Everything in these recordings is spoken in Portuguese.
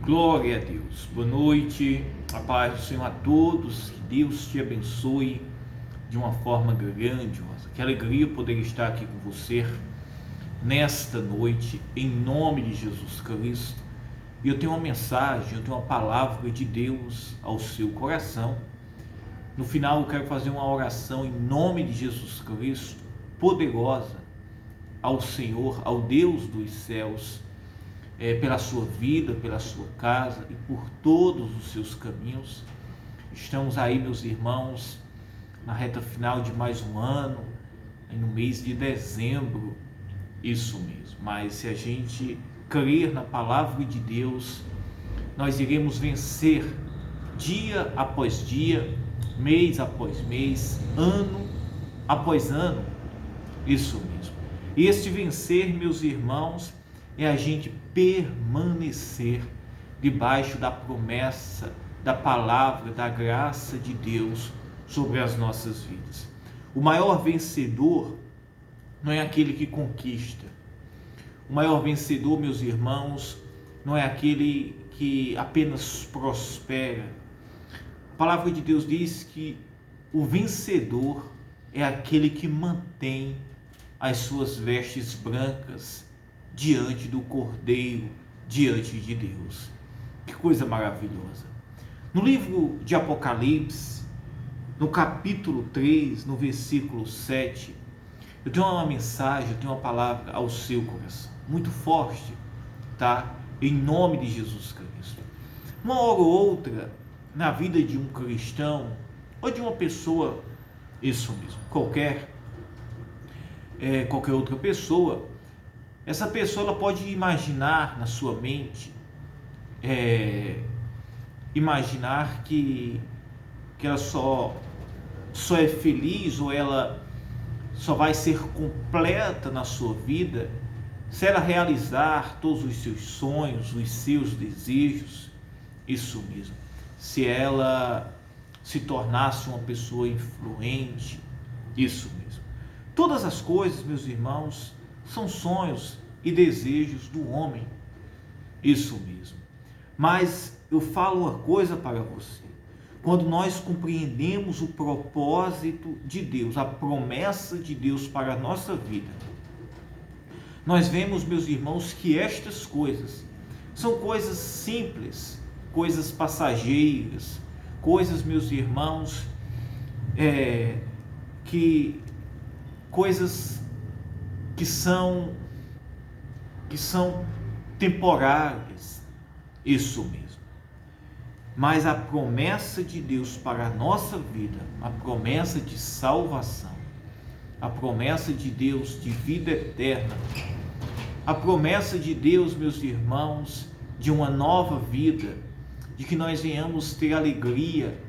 Glória a Deus. Boa noite, a paz do Senhor a todos, que Deus te abençoe de uma forma grandiosa. Que alegria poder estar aqui com você nesta noite, em nome de Jesus Cristo. E eu tenho uma mensagem, eu tenho uma palavra de Deus ao seu coração. No final eu quero fazer uma oração em nome de Jesus Cristo, poderosa, ao Senhor, ao Deus dos céus, pela sua vida, pela sua casa e por todos os seus caminhos. Estamos aí, meus irmãos, na reta final de mais um ano, no mês de dezembro, isso mesmo. Mas se a gente crer na palavra de Deus, nós iremos vencer dia após dia, mês após mês, ano após ano, isso mesmo. E este vencer, meus irmãos, é a gente permanecer debaixo da promessa, da palavra, da graça de Deus sobre as nossas vidas. O maior vencedor não é aquele que conquista. O maior vencedor, meus irmãos, não é aquele que apenas prospera. A palavra de Deus diz que o vencedor é aquele que mantém as suas vestes brancas diante do Cordeiro, diante de Deus. Que coisa maravilhosa! No livro de Apocalipse, no capítulo 3, no versículo 7, eu tenho uma mensagem, eu tenho uma palavra ao seu coração, muito forte, tá? Em nome de Jesus Cristo. Uma hora ou outra, na vida de um cristão, ou de uma pessoa, isso mesmo, qualquer outra pessoa, essa pessoa ela pode imaginar na sua mente, imaginar que ela só é feliz, ou ela só vai ser completa na sua vida se ela realizar todos os seus sonhos, os seus desejos, isso mesmo, se ela se tornasse uma pessoa influente, isso mesmo. Todas as coisas, meus irmãos, são sonhos e desejos do homem, isso mesmo. Mas eu falo uma coisa para você: quando nós compreendemos o propósito de Deus, a promessa de Deus para a nossa vida, nós vemos, meus irmãos, que estas coisas são coisas simples, coisas passageiras, coisas, meus irmãos, coisas que são temporárias, isso mesmo. Mas a promessa de Deus para a nossa vida, a promessa de salvação, a promessa de Deus de vida eterna, a promessa de Deus, meus irmãos, de uma nova vida, de que nós venhamos ter alegria,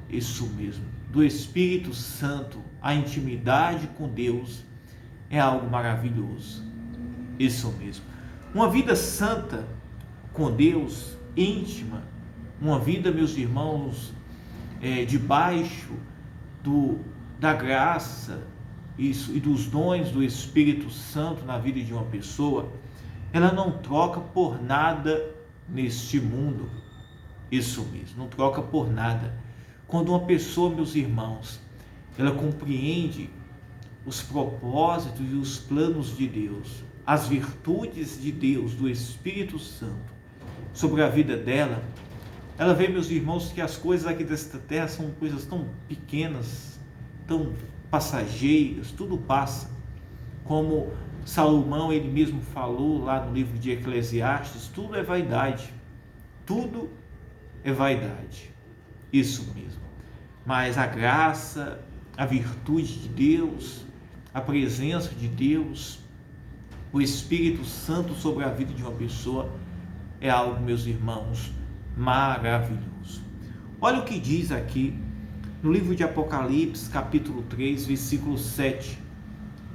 isso mesmo, do Espírito Santo, a intimidade com Deus, é algo maravilhoso, isso mesmo. Uma vida santa com Deus, íntima, uma vida, meus irmãos, debaixo da graça, isso, e dos dons do Espírito Santo na vida de uma pessoa, ela não troca por nada neste mundo, isso mesmo, não troca por nada. Quando uma pessoa, meus irmãos, ela compreende os propósitos e os planos de Deus, as virtudes de Deus, do Espírito Santo, sobre a vida dela, ela vê, meus irmãos, que as coisas aqui desta terra são coisas tão pequenas, tão passageiras, tudo passa. Como Salomão, ele mesmo falou lá no livro de Eclesiastes, tudo é vaidade, tudo é vaidade, isso mesmo. Mas a graça, a virtude de Deus, a presença de Deus, o Espírito Santo sobre a vida de uma pessoa é algo, meus irmãos, maravilhoso. Olha o que diz aqui no livro de Apocalipse, capítulo 3, versículo 7.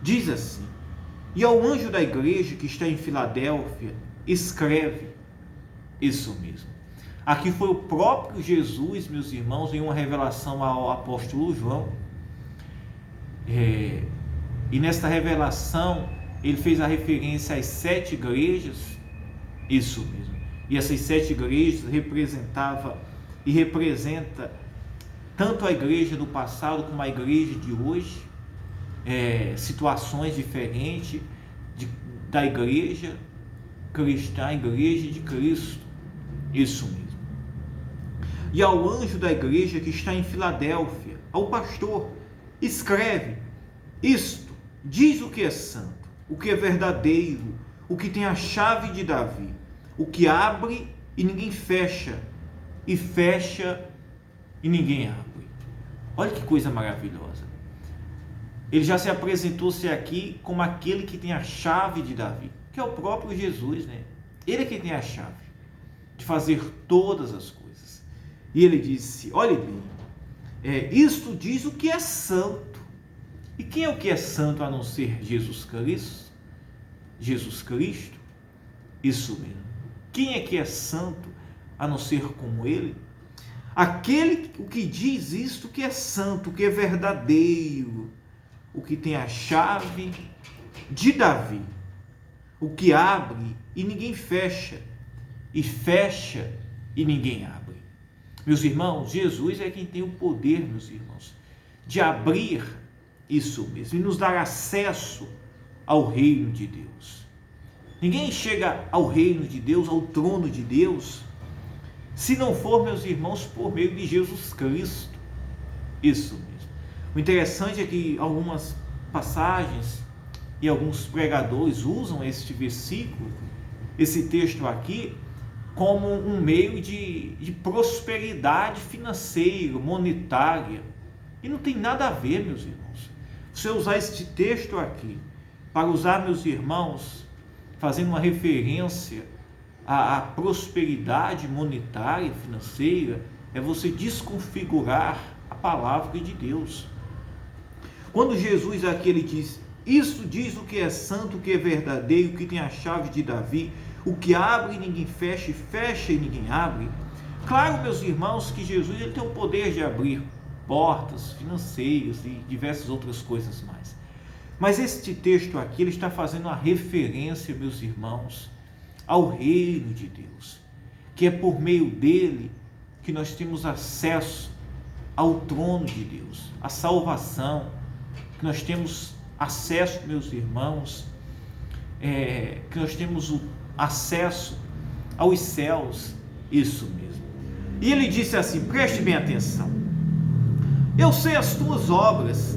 Diz assim: e ao anjo da igreja que está em Filadélfia, escreve, isso mesmo. Aqui foi o próprio Jesus, meus irmãos, em uma revelação ao apóstolo João. E nesta revelação, ele fez a referência às 7 igrejas, isso mesmo. E essas 7 igrejas representava e representa tanto a igreja do passado como a igreja de hoje, situações diferentes da igreja cristã, a igreja de Cristo. Isso mesmo. E ao anjo da igreja que está em Filadélfia, ao pastor, escreve: isto diz o que é santo, o que é verdadeiro, o que tem a chave de Davi, o que abre e ninguém fecha, e fecha e ninguém abre. Olha que coisa maravilhosa. Ele já se apresentou-se aqui como aquele que tem a chave de Davi, que é o próprio Jesus, né? Ele é que tem a chave de fazer todas as coisas. E ele disse: olhe bem, isto diz o que é santo. E quem é o que é santo a não ser Jesus Cristo? Jesus Cristo? Isso mesmo. Quem é que é santo a não ser como ele? Aquele o que diz isto que é santo, que é verdadeiro, o que tem a chave de Davi, o que abre e ninguém fecha, e fecha e ninguém abre. Meus irmãos, Jesus é quem tem o poder, meus irmãos, de abrir isso mesmo e nos dar acesso ao reino de Deus. Ninguém chega ao reino de Deus, ao trono de Deus, se não for, meus irmãos, por meio de Jesus Cristo. Isso mesmo. O interessante é que algumas passagens e alguns pregadores usam este versículo, esse texto aqui, como um meio de prosperidade financeira, monetária. E não tem nada a ver, meus irmãos. Você usar este texto aqui para usar, meus irmãos, fazendo uma referência à prosperidade monetária, financeira, é você desconfigurar a palavra de Deus. Quando Jesus aqui ele diz: isso diz o que é santo, o que é verdadeiro, o que tem a chave de Davi, o que abre e ninguém fecha, e fecha e ninguém abre. Claro, meus irmãos, que Jesus ele tem o poder de abrir portas financeiras e diversas outras coisas mais. Mas este texto aqui, ele está fazendo uma referência, meus irmãos, ao reino de Deus, que é por meio dele que nós temos acesso ao trono de Deus, a salvação, que nós temos acesso, meus irmãos, que nós temos o acesso aos céus, isso mesmo. E ele disse assim, preste bem atenção: eu sei as tuas obras.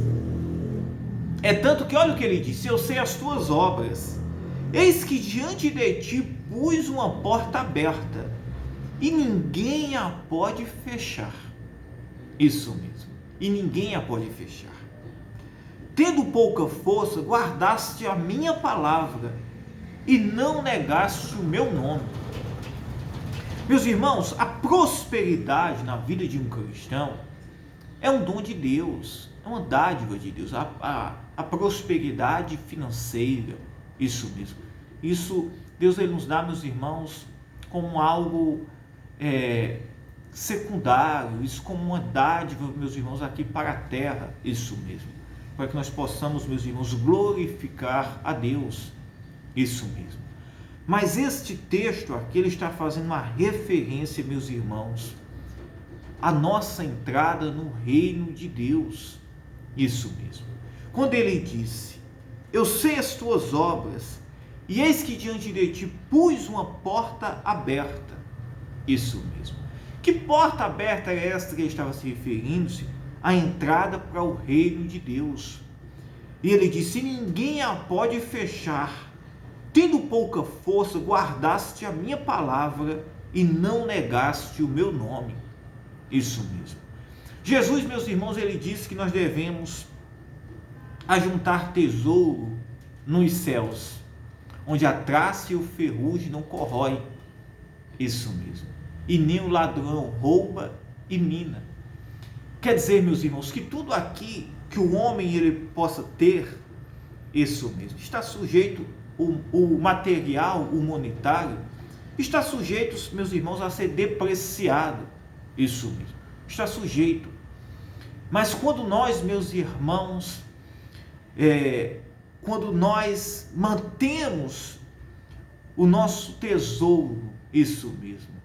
É tanto que olha o que ele disse: eu sei as tuas obras, eis que diante de ti pus uma porta aberta, e ninguém a pode fechar. Isso mesmo, e ninguém a pode fechar. Tendo pouca força, guardaste a minha palavra, e não negaste o meu nome. Meus irmãos, a prosperidade na vida de um cristão é um dom de Deus, é uma dádiva de Deus, a prosperidade financeira, isso mesmo. Isso Deus ele nos dá, meus irmãos, como algo secundário, isso como uma dádiva, meus irmãos, aqui para a terra, isso mesmo, para que nós possamos, meus irmãos, glorificar a Deus, isso mesmo. Mas este texto aqui, ele está fazendo uma referência, meus irmãos, à nossa entrada no reino de Deus, isso mesmo. Quando ele disse, eu sei as tuas obras, e eis que diante de ti pus uma porta aberta, isso mesmo. Que porta aberta é esta que ele estava se referindo-se? A entrada para o reino de Deus. E ele disse, ninguém a pode fechar. Tendo pouca força, guardaste a minha palavra e não negaste o meu nome. Isso mesmo. Jesus, meus irmãos, ele disse que nós devemos ajuntar tesouro nos céus, onde a traça e o ferrugem não corrói. Isso mesmo. E nem o ladrão rouba e mina. Quer dizer, meus irmãos, que tudo aqui que o homem ele possa ter, isso mesmo, está sujeito, o material, o monetário, está sujeito, meus irmãos, a ser depreciado. Isso mesmo, está sujeito. Mas quando nós, meus irmãos, quando nós mantemos o nosso tesouro isso mesmo.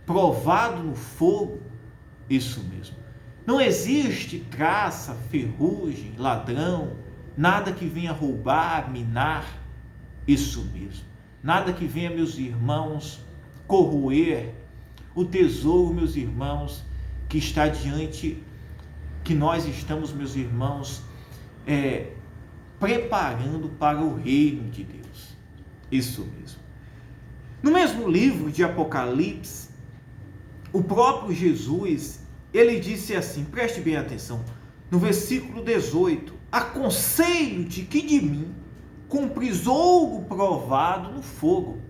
Provado no fogo, isso mesmo. Não existe traça, ferrugem, ladrão, nada que venha roubar, minar, isso mesmo. Nada que venha, meus irmãos, corroer o tesouro, meus irmãos, que está diante, que nós estamos, meus irmãos, preparando para o reino de Deus. Isso mesmo. No mesmo livro de Apocalipse, o próprio Jesus, ele disse assim, preste bem atenção, no versículo 18, aconselho-te que de mim compres ouro provado no fogo.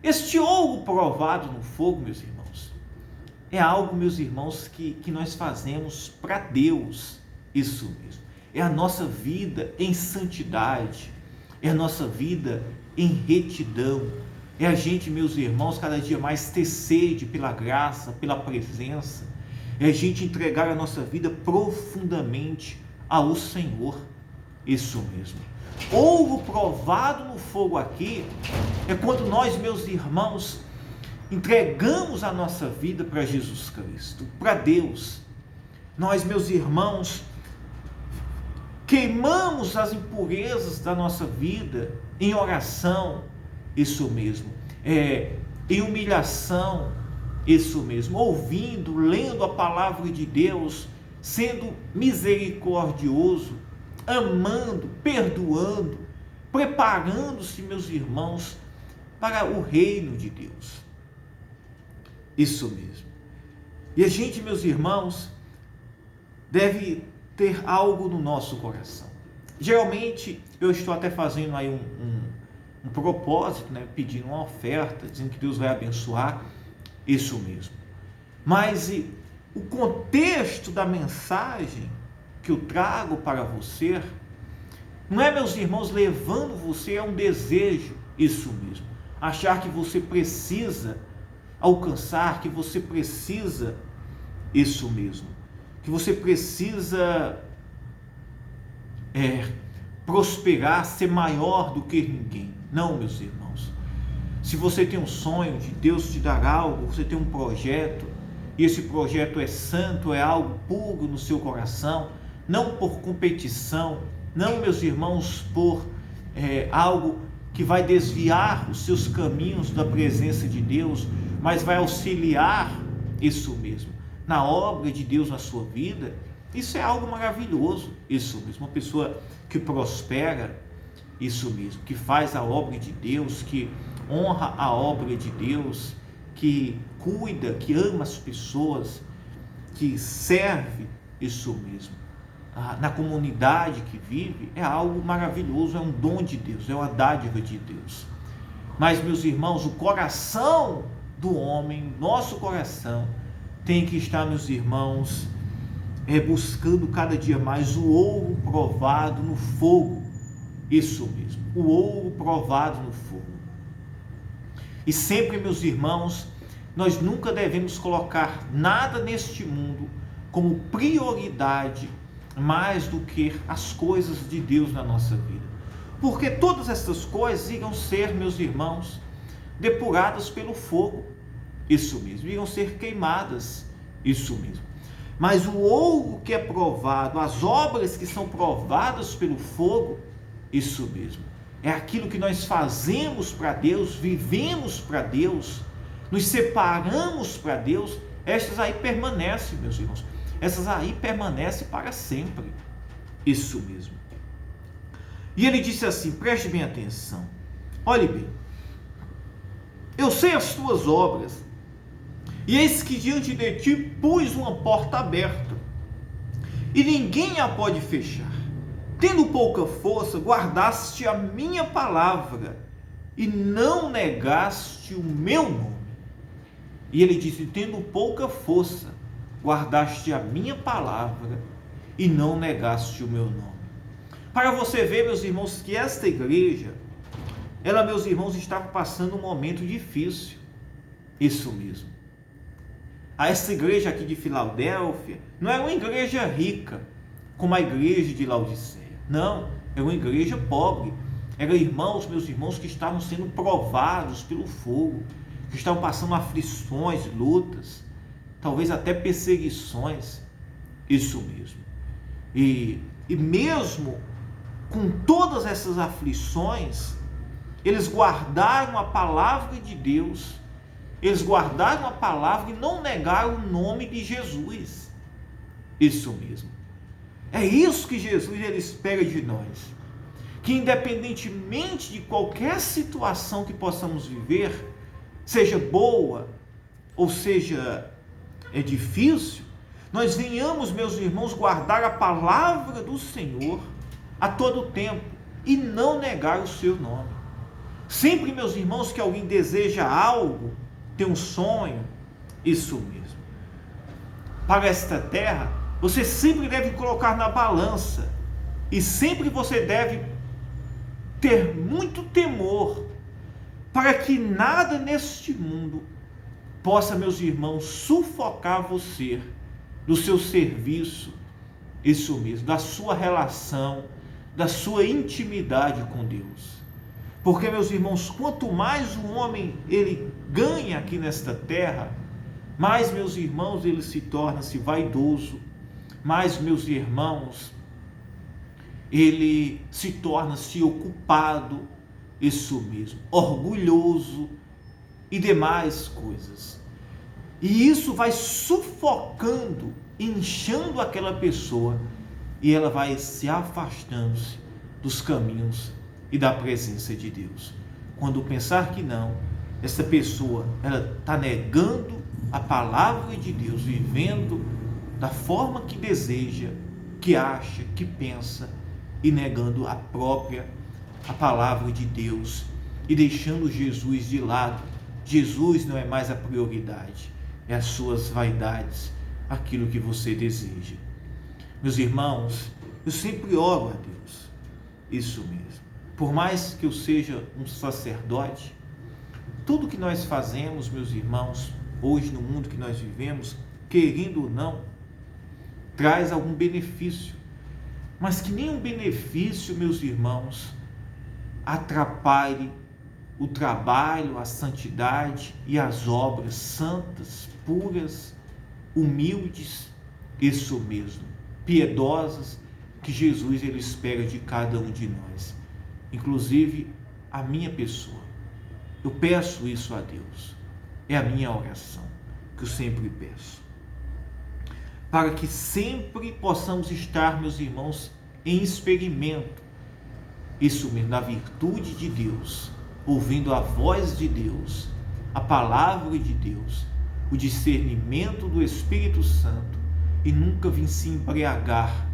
Este ouro provado no fogo, meus irmãos, é algo, meus irmãos, que nós fazemos para Deus, isso mesmo. É a nossa vida em santidade, é a nossa vida em retidão, é a gente, meus irmãos, cada dia mais ter sede pela graça, pela presença, é a gente entregar a nossa vida profundamente ao Senhor, isso mesmo. Ouro provado no fogo aqui é quando nós, meus irmãos, entregamos a nossa vida para Jesus Cristo, para Deus. Nós, meus irmãos, queimamos as impurezas da nossa vida em oração, isso mesmo, em humilhação, isso mesmo, ouvindo, lendo a palavra de Deus, sendo misericordioso, amando, perdoando, preparando-se, meus irmãos, para o reino de Deus. Isso mesmo. E a gente, meus irmãos, deve ter algo no nosso coração. Geralmente, eu estou até fazendo aí um propósito, né, pedindo uma oferta, dizendo que Deus vai abençoar, isso mesmo. Mas o contexto da mensagem que eu trago para você, não é, meus irmãos, levando você a um desejo, isso mesmo, achar que você precisa alcançar, que você precisa, isso mesmo, que você precisa prosperar, ser maior do que ninguém. Não, meus irmãos. Se você tem um sonho de Deus te dar algo, você tem um projeto, e esse projeto é santo, é algo puro no seu coração, não por competição, não, meus irmãos, por algo que vai desviar os seus caminhos da presença de Deus, mas vai auxiliar, isso mesmo, na obra de Deus na sua vida. Isso é algo maravilhoso, isso mesmo. Uma pessoa que prospera, isso mesmo, que faz a obra de Deus, que honra a obra de Deus, que cuida, que ama as pessoas, que serve, isso mesmo, na comunidade que vive, é algo maravilhoso, é um dom de Deus, é uma dádiva de Deus. Mas, meus irmãos, o coração do homem, nosso coração, tem que estar, meus irmãos, buscando cada dia mais o ouro provado no fogo, isso mesmo, o ouro provado no fogo. E sempre, meus irmãos, nós nunca devemos colocar nada neste mundo como prioridade mais do que as coisas de Deus na nossa vida, porque todas essas coisas irão ser, meus irmãos, depuradas pelo fogo, isso mesmo, irão ser queimadas, isso mesmo. Mas o ouro que é provado, as obras que são provadas pelo fogo, isso mesmo, é aquilo que nós fazemos para Deus, vivemos para Deus, nos separamos para Deus. Estas aí permanecem, meus irmãos, essas aí permanecem para sempre, isso mesmo. E ele disse assim, preste bem atenção, olhe bem, eu sei as tuas obras, e eis que diante de ti pus uma porta aberta, e ninguém a pode fechar. Tendo pouca força, guardaste a minha palavra, e não negaste o meu nome. E ele disse, tendo pouca força, guardaste a minha palavra, e não negaste o meu nome. Para você ver, meus irmãos, que esta igreja, ela, meus irmãos, estava passando um momento difícil, isso mesmo. Essa igreja aqui de Filadélfia não é uma igreja rica, como a igreja de Laodiceia. Não, é uma igreja pobre. Eram irmãos, meus irmãos, que estavam sendo provados pelo fogo, que estão passando aflições, lutas, talvez até perseguições. Isso mesmo. E mesmo com todas essas aflições, eles guardaram a palavra de Deus, eles guardaram a palavra e não negaram o nome de Jesus. Isso mesmo. É isso que Jesus ele espera de nós. Que independentemente de qualquer situação que possamos viver, seja boa ou seja difícil, nós venhamos, meus irmãos, guardar a palavra do Senhor a todo tempo e não negar o seu nome. Sempre, meus irmãos, que alguém deseja algo, tem um sonho, isso mesmo, para esta terra, você sempre deve colocar na balança e sempre você deve ter muito temor para que nada neste mundo possa, meus irmãos, sufocar você do seu serviço, isso mesmo, da sua relação, da sua intimidade com Deus. Porque, meus irmãos, quanto mais o homem ele ganha aqui nesta terra, mais, meus irmãos, ele se torna-se vaidoso, mais, meus irmãos, ele se torna-se ocupado, isso mesmo, orgulhoso e demais coisas. E isso vai sufocando, inchando aquela pessoa, e ela vai se afastando-se dos caminhos e da presença de Deus. Quando pensar que não, essa pessoa ela está negando a palavra de Deus, vivendo da forma que deseja, que acha, que pensa, e negando a palavra de Deus e deixando Jesus de lado. Jesus não é mais a prioridade, é as suas vaidades, aquilo que você deseja. Meus irmãos, eu sempre oro a Deus, isso mesmo. Por mais que eu seja um sacerdote, tudo que nós fazemos, meus irmãos, hoje no mundo que nós vivemos, querendo ou não, traz algum benefício, mas que nenhum benefício, meus irmãos, atrapalhe o trabalho, a santidade e as obras santas, puras, humildes, isso mesmo, piedosas, que Jesus ele espera de cada um de nós, inclusive a minha pessoa. Eu peço isso a Deus, é a minha oração, que eu sempre peço, para que sempre possamos estar, meus irmãos, em experimento, isso mesmo, na virtude de Deus, ouvindo a voz de Deus, a palavra de Deus, o discernimento do Espírito Santo, e nunca vir se embriagar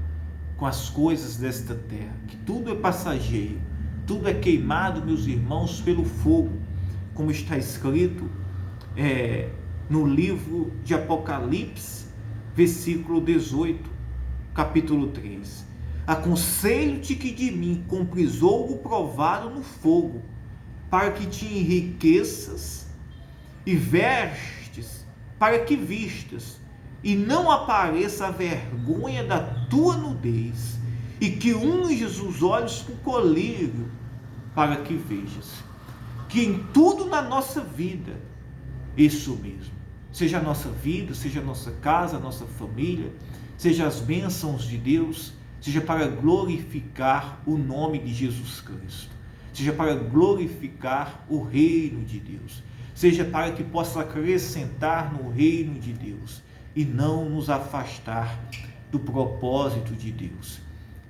com as coisas desta terra, que tudo é passageiro, tudo é queimado, meus irmãos, pelo fogo, como está escrito no livro de Apocalipse, versículo 18, capítulo 3. Aconselho-te que de mim compres ouro provado no fogo, para que te enriqueças, e vestes, para que vistas, e não apareça a vergonha da tua nudez, e que unges os olhos com colírio, para que vejas. Que em tudo na nossa vida, isso mesmo, seja a nossa vida, seja a nossa casa, a nossa família, seja as bênçãos de Deus, seja para glorificar o nome de Jesus Cristo, seja para glorificar o reino de Deus, seja para que possa acrescentar no reino de Deus e não nos afastar do propósito de Deus.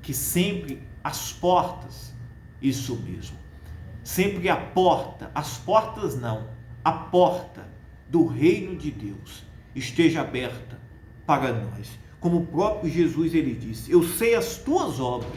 Que sempre as portas, isso mesmo, sempre a porta, as portas não, a porta do reino de Deus esteja aberta para nós. Como o próprio Jesus ele disse, eu sei as tuas obras,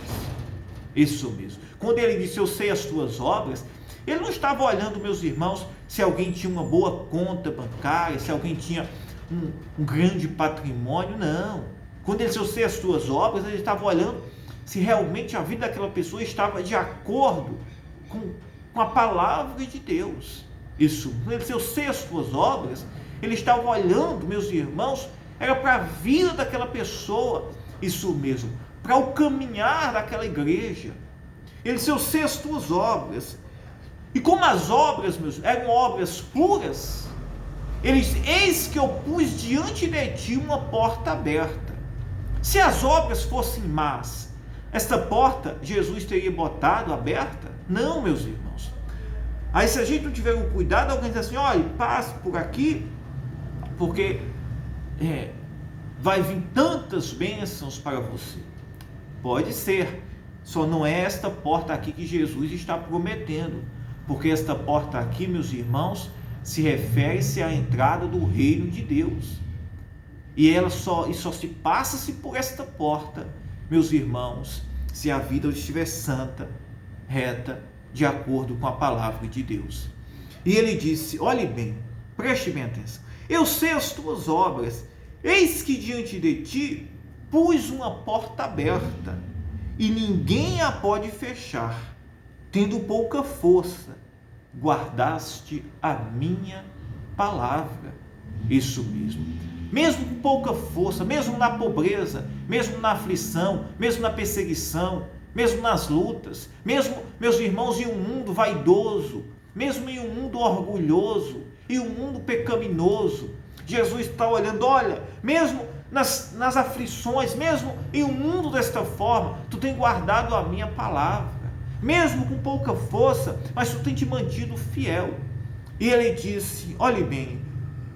isso mesmo. Quando ele disse eu sei as tuas obras, ele não estava olhando, meus irmãos, se alguém tinha uma boa conta bancária, se alguém tinha um grande patrimônio, não. Quando ele disse eu sei as tuas obras, ele estava olhando se realmente a vida daquela pessoa estava de acordo com a palavra de Deus. Isso, quando ele disse eu sei as tuas obras, ele estava olhando, meus irmãos, era para a vida daquela pessoa, isso mesmo, para o caminhar daquela igreja. Ele disse eu sei as tuas obras, E como as obras, meus, eram obras puras, ele diz: eis que eu pus diante de ti uma porta aberta. Se as obras fossem más, esta porta Jesus teria botado aberta? Não, meus irmãos. Aí, se a gente não tiver um cuidado, alguém diz assim: olha, passe por aqui, porque vai vir tantas bênçãos para você. Pode ser, só não é esta porta aqui que Jesus está prometendo, porque esta porta aqui, meus irmãos, se refere-se à entrada do reino de Deus. E ela só se passa-se por esta porta, meus irmãos, se a vida estiver santa, reta, de acordo com a palavra de Deus. E ele disse: olhe bem, preste bem atenção, eu sei as tuas obras, eis que diante de ti pus uma porta aberta, e ninguém a pode fechar. Tendo pouca força, guardaste a minha palavra. Isso mesmo. Mesmo com pouca força, mesmo na pobreza, mesmo na aflição, mesmo na perseguição, mesmo nas lutas, mesmo, meus irmãos, em um mundo vaidoso, mesmo em um mundo orgulhoso, em um mundo pecaminoso, Jesus está olhando: olha, mesmo nas aflições, mesmo em um mundo desta forma, tu tem guardado a minha palavra, mesmo com pouca força, mas tu tem te mantido fiel. E ele disse: olhe bem,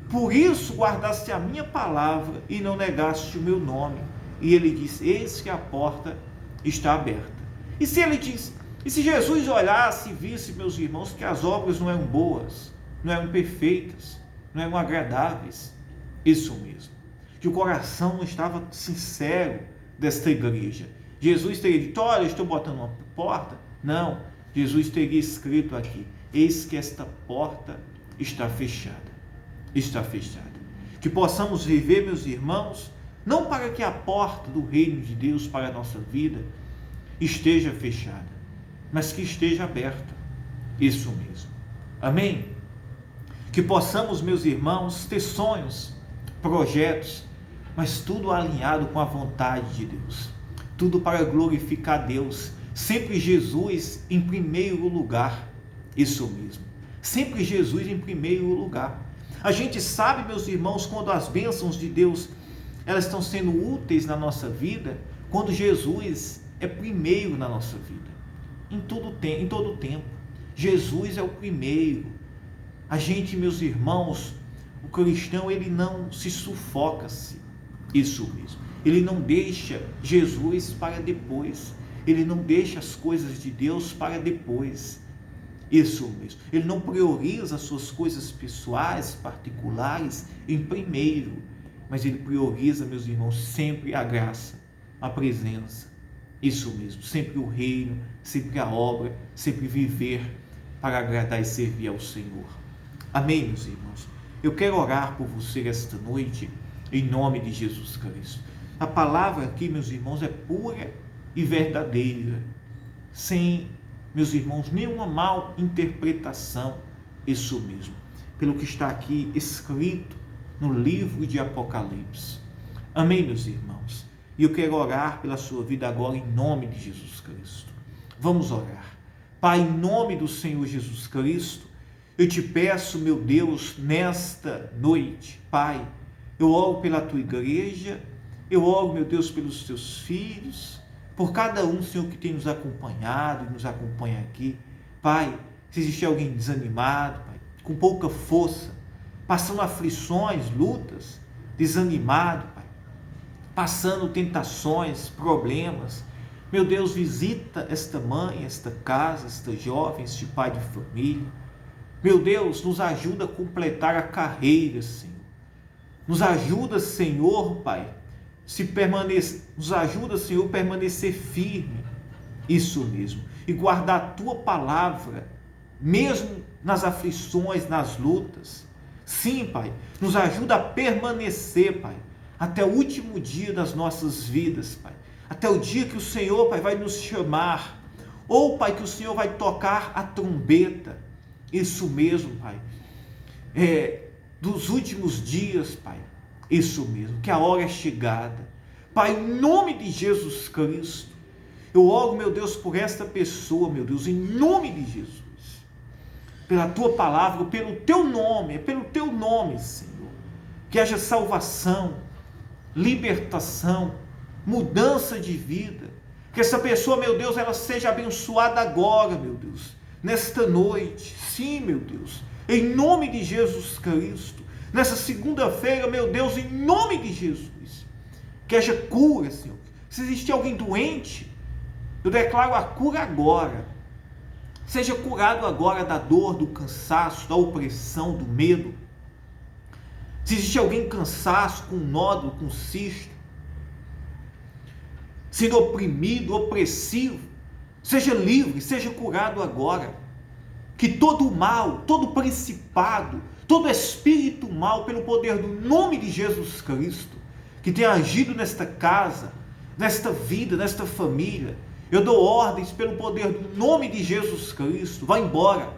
por isso guardaste a minha palavra e não negaste o meu nome. E ele disse: eis que a porta está aberta. E se Jesus olhasse e visse, meus irmãos, que as obras não eram boas, não eram perfeitas, não eram agradáveis, isso mesmo, que o coração não estava sincero desta igreja, Jesus teria dito: olha, eu estou botando uma porta? Não, Jesus teria escrito aqui: eis que esta porta está fechada. Está fechada. Que possamos viver, meus irmãos, não para que a porta do reino de Deus para a nossa vida esteja fechada, mas que esteja aberta. Isso mesmo. Amém? Que possamos, meus irmãos, ter sonhos, projetos, mas tudo alinhado com a vontade de Deus. Tudo para glorificar a Deus. Sempre Jesus em primeiro lugar. Isso mesmo. Sempre Jesus em primeiro lugar. A gente sabe, meus irmãos, quando as bênçãos de Deus elas estão sendo úteis na nossa vida, quando Jesus é primeiro na nossa vida, em todo o tempo. Jesus é o primeiro. A gente, meus irmãos, o cristão, ele não se sufoca-se. Isso mesmo. Ele não deixa Jesus para depois. Ele não deixa as coisas de Deus para depois. Isso mesmo. Ele não prioriza as suas coisas pessoais, particulares, em primeiro. Mas ele prioriza, meus irmãos, sempre a graça, a presença. Isso mesmo. Sempre o reino, sempre a obra, sempre viver para agradar e servir ao Senhor. Amém, meus irmãos? Eu quero orar por você esta noite, em nome de Jesus Cristo. A palavra aqui, meus irmãos, é pura e verdadeira, sem, meus irmãos, nenhuma mal interpretação. Isso mesmo, pelo que está aqui escrito no livro de Apocalipse. Amém, meus irmãos? E eu quero orar pela sua vida agora em nome de Jesus Cristo. Vamos orar. Pai, em nome do Senhor Jesus Cristo, eu te peço, meu Deus, nesta noite, Pai, eu oro pela tua igreja, eu oro, meu Deus, pelos teus filhos, por cada um, Senhor, que tem nos acompanhado e nos acompanha aqui. Pai, se existe alguém desanimado, Pai, com pouca força, passando aflições, lutas, desanimado, Pai, passando tentações, problemas, meu Deus, visita esta mãe, esta casa, esta jovem, este pai de família. Meu Deus, nos ajuda a completar a carreira, Senhor. Nos ajuda, Senhor, Pai, nos ajuda, Senhor, a permanecer firme. Isso mesmo. E guardar a tua palavra, mesmo nas aflições, nas lutas. Sim, Pai, nos ajuda a permanecer, Pai, até o último dia das nossas vidas, Pai. Até o dia que o Senhor, Pai, vai nos chamar. Ou, Pai, que o Senhor vai tocar a trombeta. Isso mesmo, Pai. Dos últimos dias, Pai. Isso mesmo, que a hora é chegada. Pai, em nome de Jesus Cristo, eu oro, meu Deus, por esta pessoa, meu Deus, em nome de Jesus. pela tua palavra, pelo teu nome, é pelo teu nome, Senhor, que haja salvação, libertação, mudança de vida, que essa pessoa, meu Deus, ela seja abençoada agora, meu Deus, nesta noite, sim, meu Deus, em nome de Jesus Cristo, nessa segunda-feira, meu Deus, em nome de Jesus, que haja cura, Senhor. Se existir alguém doente, eu declaro a cura agora. Seja curado agora da dor, do cansaço, da opressão, do medo. Se existe alguém cansaço, com nódulo, com cisto, sendo oprimido, opressivo, seja livre, seja curado agora. Que todo mal, todo principado, todo espírito mal, pelo poder do nome de Jesus Cristo, que tenha agido nesta casa, nesta vida, nesta família, eu dou ordens pelo poder do nome de Jesus Cristo, vá embora,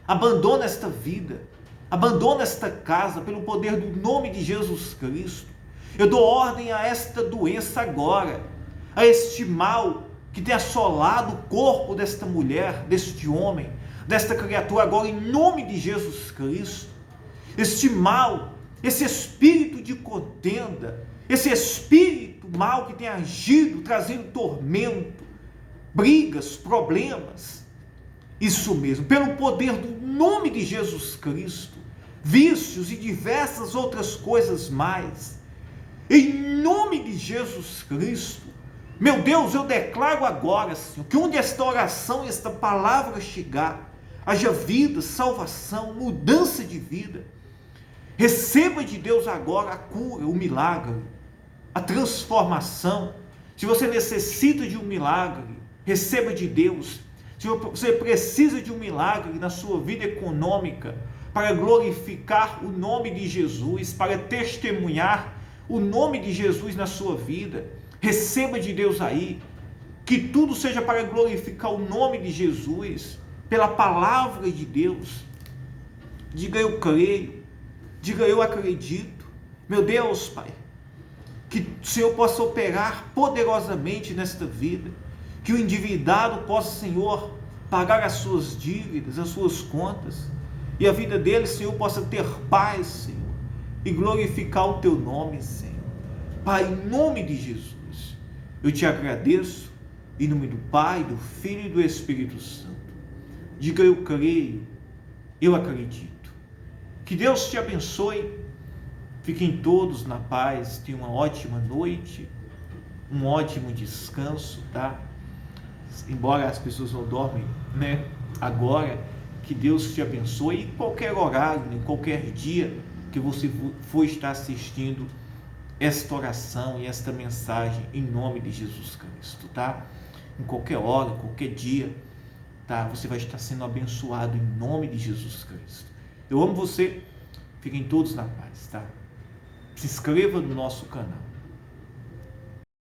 abandona esta vida, abandona esta casa, pelo poder do nome de Jesus Cristo. Eu dou ordem a esta doença agora, a este mal que tem assolado o corpo desta mulher, deste homem, desta criatura agora, em nome de Jesus Cristo. Este mal, esse espírito de contenda, esse espírito mal que tem agido, trazendo tormento, brigas, problemas, isso mesmo, pelo poder do nome de Jesus Cristo, vícios e diversas outras coisas mais, em nome de Jesus Cristo, meu Deus, eu declaro agora, Senhor, que onde esta oração e esta palavra chegar, haja vida, salvação, mudança de vida. Receba de Deus agora a cura, o milagre, a transformação. Se você necessita de um milagre, receba de Deus. Se você precisa de um milagre na sua vida econômica, para glorificar o nome de Jesus, para testemunhar o nome de Jesus na sua vida, receba de Deus aí. Que tudo seja para glorificar o nome de Jesus, pela palavra de Deus. Diga eu creio, diga eu acredito. Meu Deus, Pai, que o Senhor possa operar poderosamente nesta vida, que o endividado possa, Senhor, pagar as suas dívidas, as suas contas, e a vida dele, Senhor, possa ter paz, Senhor, e glorificar o teu nome, Senhor. Pai, em nome de Jesus, eu te agradeço, em nome do Pai, do Filho e do Espírito Santo. Diga eu creio, eu acredito. Que Deus te abençoe. Fiquem todos na paz, tenham uma ótima noite, um ótimo descanso, tá? Embora as pessoas não dormem, né, agora, que Deus te abençoe em qualquer horário, em qualquer dia que você for estar assistindo esta oração e esta mensagem em nome de Jesus Cristo, tá? Em qualquer hora, qualquer dia, tá? Você vai estar sendo abençoado em nome de Jesus Cristo. Eu amo você, fiquem todos na paz, tá? Se inscreva no nosso canal.